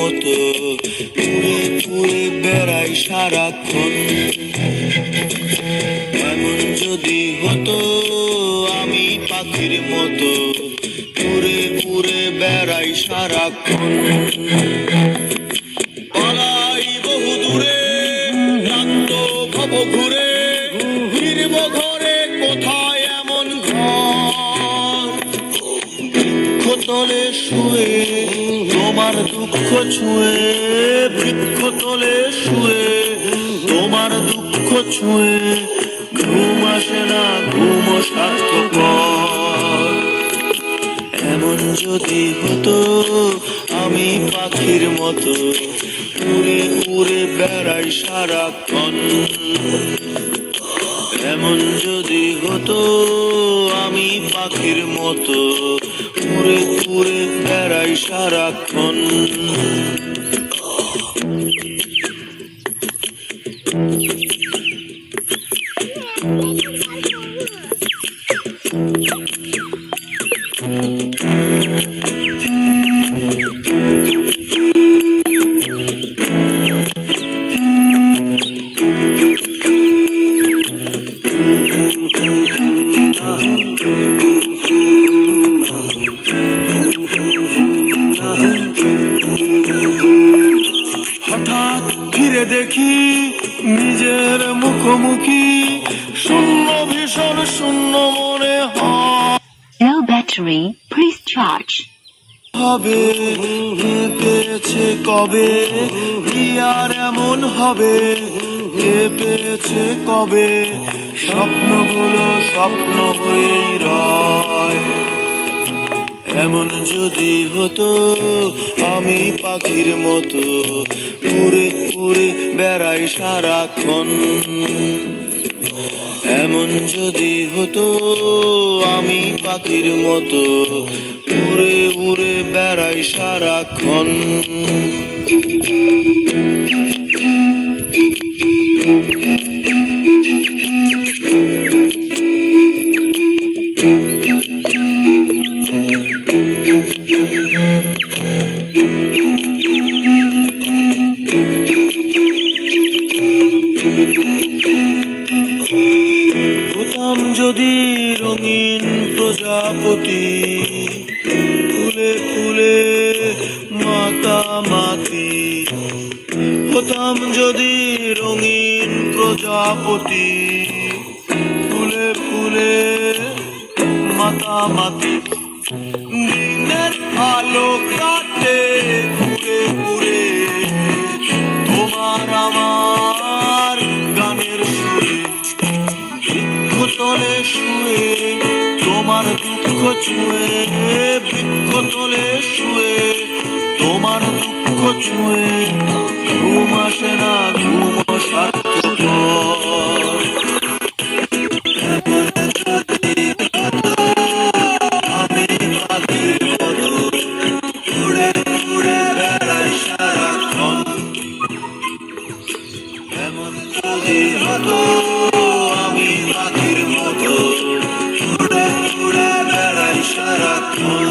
মতো উড়ে উড়ে বেড়াই সারাক্ষণ। এমন যদি হতো আমি পাখির মতো উড়ে উড়ে বেড়াই সারাক্ষণ। পালাই বহু দূরে ক্লান্ত ভব ঘুরে, ফিরব ঘরে কোথায় এমন ঘর। বৃক্ষতলে শুয়ে তোমার দুঃখ ছুঁয়ে, বৃক্ষতলে শুয়ে তোমার দুঃখ ছুঁয়ে, ঘুম আসে না ঘুম স্বার্থপর। এমন যদি হতো আমি পাখির মতো উড়ে উড়ে বেড়াই সারাক্ষণ। এমন যদি হতো আমি পাখির মতো উড়ে উড়ে বেড়াই সারাক্ষণ। হঠাৎ ফিরে দেখি নিজের মুখোমুখি, শূন্য ভীষণ শূন্য মনে হয়। Low battery, please charge. হবে পেয়েছে কবে কি আর এমন হবে, কে পেয়েছে কবে স্বপ্নগুলো স্বপ্ন হয়েই রয়। এমন যদি হতো আমি পাখির মতো উড়ে উড়ে বেড়াই সারাক্ষণ। এমন যদি হতো আমি পাখির মতো উড়ে উড়ে বেড়াই সারাক্ষণ। হতাম যদি রঙিন প্রজাপতি, ফুলে ফুলে মাতামাতি। হতাম যদি রঙিন প্রজাপতি, ফুলে ফুলে মাতামাতি। দিনের আলো কাটে ঘুরে ঘুরে তোমার আমার গানের সুরে। বৃক্ষতলে শুয়ে তোমার দুঃখ ছুঁয়ে, বৃক্ষতলে শুয়ে তোমার দুঃখ ছুঁয়ে, ঘুম আসে না ঘুম স্বার্থপর। আমি পাখির মতো উড়ে উড়ে বেড়াই সারাক্ষণ। এমন যদি হতো আমি পাখির মতো উড়ে উড়ে বেড়াই সারাক্ষণ।